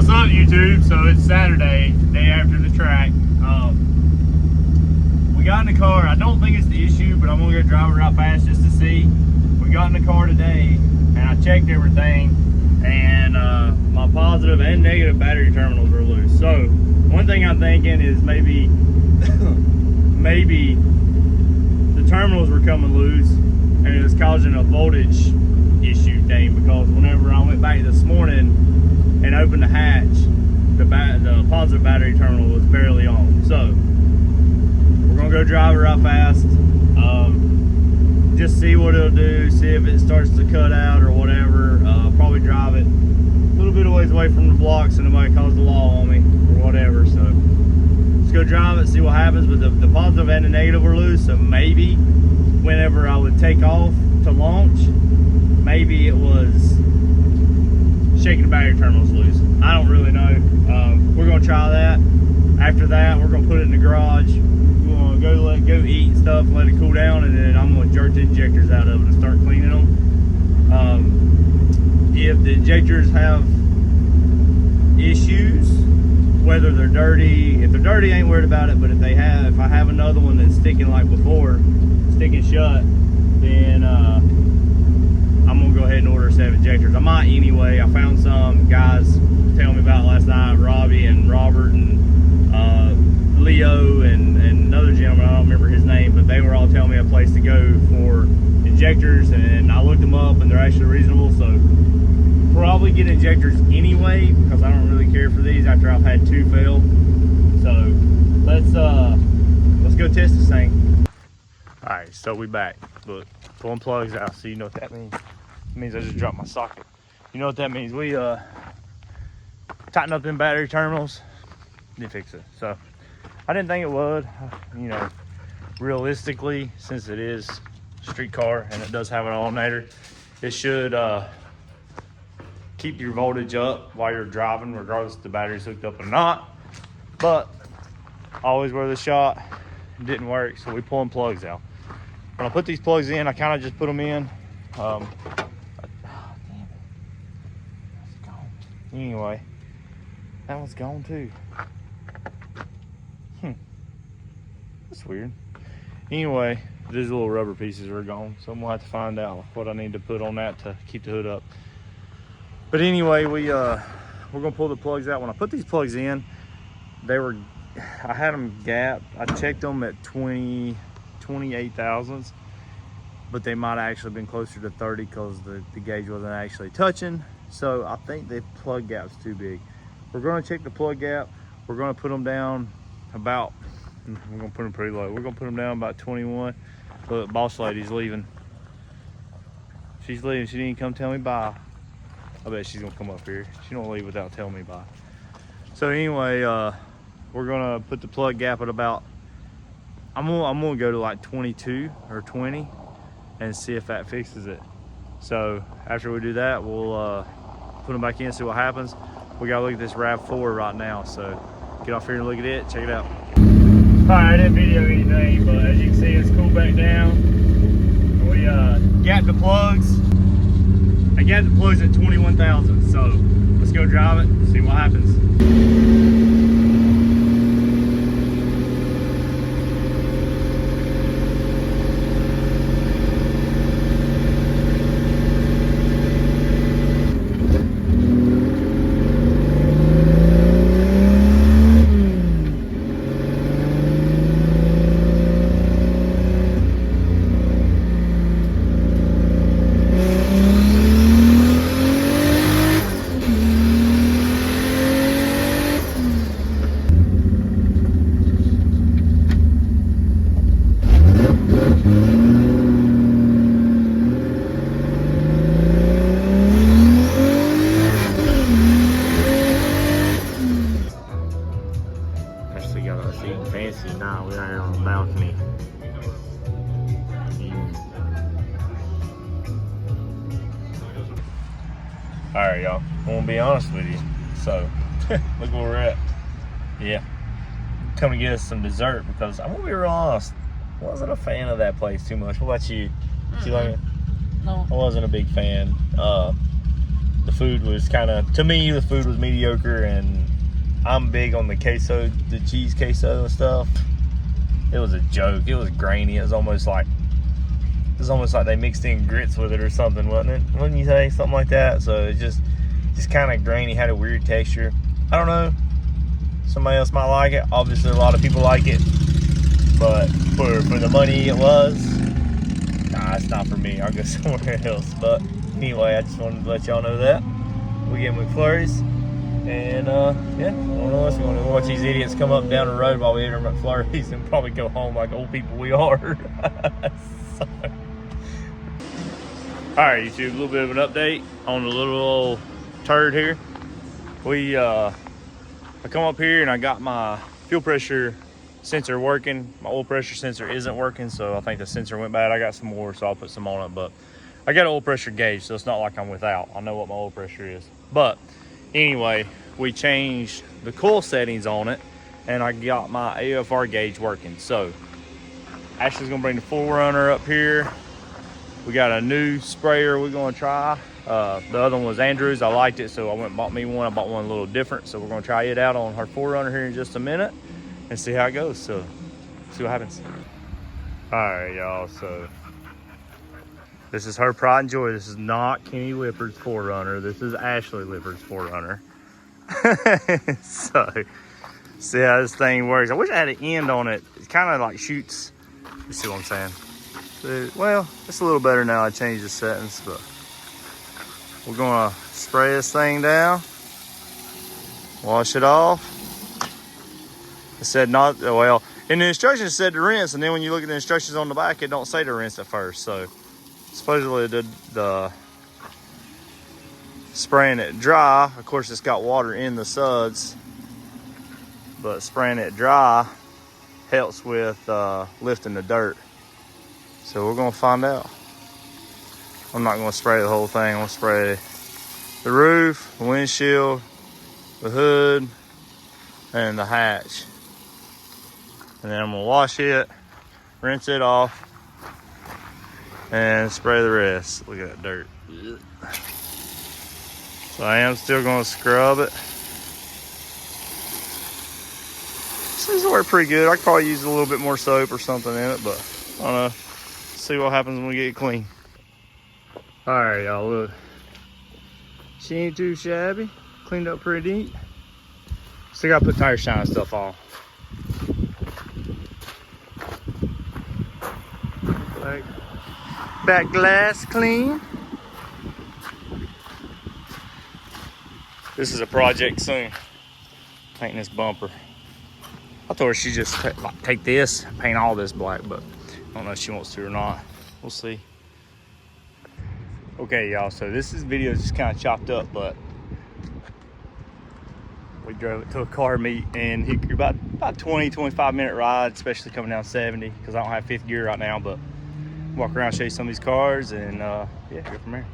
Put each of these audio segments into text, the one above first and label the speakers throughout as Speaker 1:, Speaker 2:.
Speaker 1: What's up, YouTube? So it's Saturday, day after the track. We got in the car. I don't think it's the issue, but I'm gonna go drive it right fast just to see. We got in the car today, and I checked everything, and my positive and negative battery terminals are loose. So one thing I'm thinking is maybe the terminals were coming loose, and it was causing a voltage issue thing, because whenever I went back this morning and opened the hatch, the positive battery terminal was barely on. So we're gonna go drive it right fast, just see what it'll do, see if it starts to cut out or whatever. Probably drive it a little bit away from the block so nobody calls the law on me or whatever. So let's go drive it, see what happens. But the positive and the negative were loose, so maybe whenever I would take off to launch, maybe it was shaking the battery terminals loose. I don't really know. We're gonna try that. After that, we're gonna put it in the garage. We're gonna go eat and stuff, let it cool down, and then I'm gonna jerk the injectors out of it and start cleaning them. If the injectors have issues, whether they're dirty, if they're dirty, I ain't worried about it. But if I have another one that's sticking like before, sticking shut, then I'm gonna go ahead and order a set of injectors. I might anyway. I found some guys telling me about last night, Robbie and Robert and Leo and another gentleman, I don't remember his name, but they were all telling me a place to go for injectors, and I looked them up and they're actually reasonable. So probably get injectors anyway, because I don't really care for these after I've had two fail. So let's go test this thing. All right, so we back. Look, pulling plugs out, so you know what that means. It means I just dropped my socket. You know what that means? We tighten up them battery terminals, then fix it. So I didn't think it would. You know, realistically, since it is a street car and it does have an alternator, it should keep your voltage up while you're driving, regardless if the battery's hooked up or not. But always worth a shot. It didn't work, so we pulling plugs out. When I put these plugs in, I kind of just put them in. Damn it. It's gone. Anyway, that one's gone too. That's weird. Anyway, these little rubber pieces are gone, so I'm gonna have to find out what I need to put on that to keep the hood up. But anyway, we're gonna pull the plugs out. When I put these plugs in, I had them gapped. I checked them at 28 thousandths, but they might have actually been closer to 30 because the gauge wasn't actually touching. So I think the plug gap's too big. We're gonna check the plug gap. We're gonna put them down about, we're gonna put them pretty low. We're gonna put them down about 21. Look, boss lady's leaving. She's leaving. She didn't come tell me bye. I bet she's gonna come up here. She don't leave without telling me bye. So anyway, we're gonna put the plug gap at about, I'm gonna go to like 22 or 20 and see if that fixes it. So after we do that, we'll put them back in, see what happens. We gotta look at this RAV4 right now, so get off here and look at it, check it out. All right, I didn't video anything, but as you can see, it's cooled back down. We gapped the plugs. I gapped the plugs at 21,000, so let's go drive it, see what happens. All right, y'all, I'm gonna be honest with you. So, look where we're at. Yeah, come to get us some dessert because I'm gonna be real honest. Wasn't a fan of that place too much. What about you? Did you like it?
Speaker 2: No.
Speaker 1: I wasn't a big fan. The food was kind of, to me, the food was mediocre, and I'm big on the queso, the cheese queso and stuff. It was a joke. It was grainy. It was almost like they mixed in grits with it or something, wasn't it? Wouldn't you say something like that? So it just kind of grainy, had a weird texture. I don't know. Somebody else might like it. Obviously, a lot of people like it, but for the money it was, nah, it's not for me. I'll go somewhere else. But anyway, I just wanted to let y'all know that we get McFlurries, and yeah, I don't know what we're going to watch these idiots come up and down the road while we eat our McFlurries and probably go home like old people we are. So. All right, YouTube, a little bit of an update on the little old turd here. I come up here and I got my fuel pressure sensor working. My oil pressure sensor isn't working, so I think the sensor went bad. I got some more, so I'll put some on it, but I got an oil pressure gauge, so it's not like I'm without. I know what my oil pressure is. But anyway, we changed the coil settings on it, and I got my AFR gauge working. So Ashley's gonna bring the 4Runner up here. We got a new sprayer we're gonna try. The other one was Andrews. I liked it, so I went and bought me one. I bought one a little different, so we're gonna try it out on her 4Runner here in just a minute and see how it goes. So see what happens. All right, y'all, so this is her pride and joy. This is not Kenny Lippard's 4Runner. This is Ashley Lippard's 4Runner. So see how this thing works. I wish I had an end on it. It kind of like shoots. You see what I'm saying? So, well, it's a little better now. I changed the settings, but we're gonna spray this thing down, wash it off. It said not, well, in the instructions it said to rinse, and then when you look at the instructions on the back, it don't say to rinse at first. So supposedly the spraying it dry, of course it's got water in the suds, but spraying it dry helps with lifting the dirt. So we're gonna find out. I'm not gonna spray the whole thing. I'm gonna spray the roof, the windshield, the hood, and the hatch. And then I'm gonna wash it, rinse it off, and spray the rest. Look at that dirt. So I am still gonna scrub it. Seems to work pretty good. I could probably use a little bit more soap or something in it, but I don't know. See what happens when we get it clean. All right, y'all, look. She ain't too shabby. Cleaned up pretty neat. Still gotta put tire shine stuff on. Like, back glass clean. This is a project soon. Painting this bumper. I told her she just take this, paint all this black, but I don't know if she wants to or not. We'll see. Okay, y'all, so this video is just kind of chopped up, but we drove it to a car meet in Hickory, about 20-25 minute ride, especially coming down 70, because I don't have fifth gear right now, but walk around, show you some of these cars, and yeah, go from there.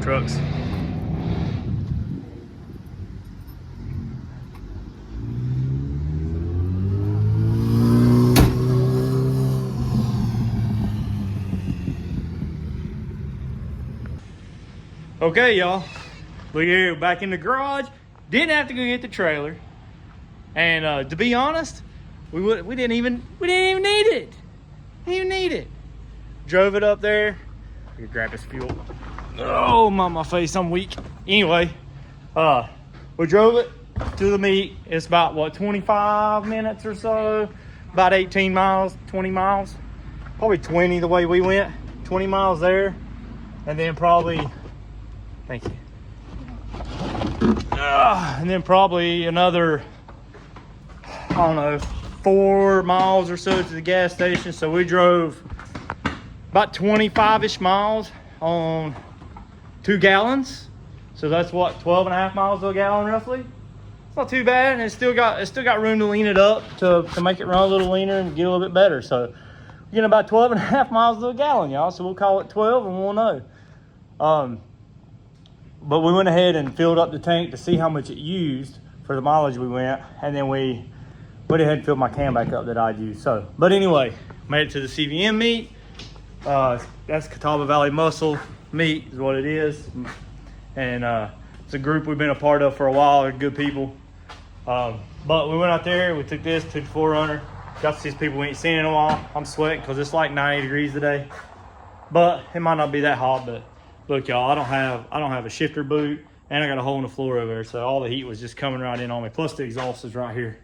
Speaker 1: trucks. Okay, y'all. Look here, back in the garage. Didn't have to go get the trailer. And to be honest, we didn't even need it. Didn't even need it. Drove it up there. I could grab his fuel. Oh, my face, I'm weak. Anyway, we drove it to the meet. It's about what, 25 minutes or so, about 18 miles, 20 miles, probably 20 the way we went. 20 miles there, and then probably, thank you, and then probably another, I don't know, 4 miles or so to the gas station. So we drove about 25-ish miles on 2 gallons. So that's what, 12.5 miles to a gallon roughly. It's not too bad, and it's still got room to lean it up to make it run a little leaner and get a little bit better. So we're getting about 12.5 miles to a gallon, y'all. So we'll call it 12 and we'll know. But we went ahead and filled up the tank to see how much it used for the mileage we went, and then we went ahead and filled my can back up that I'd used. So, but anyway, made it to the CVM meet. That's Catawba Valley Muscle meet is what it is. And it's a group we've been a part of for a while. They're good people. But we went out there, we took the 4Runner. Got to see people we ain't seen in a while. I'm sweating because it's like 90 degrees today. But it might not be that hot. But look, y'all, I don't have a shifter boot, and I got a hole in the floor over there. So all the heat was just coming right in on me. Plus the exhaust is right here.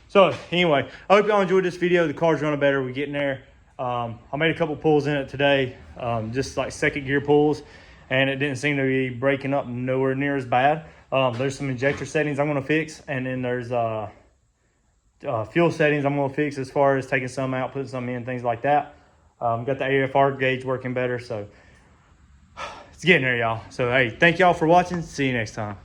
Speaker 1: So anyway, I hope y'all enjoyed this video. The car's running better. We're getting there. I made a couple pulls in it today, just like second gear pulls, and it didn't seem to be breaking up nowhere near as bad. There's some injector settings I'm going to fix, and then there's fuel settings I'm going to fix as far as taking some out, putting some in, things like that. Got the AFR gauge working better, so it's getting there, y'all. So hey, thank y'all for watching. See you next time.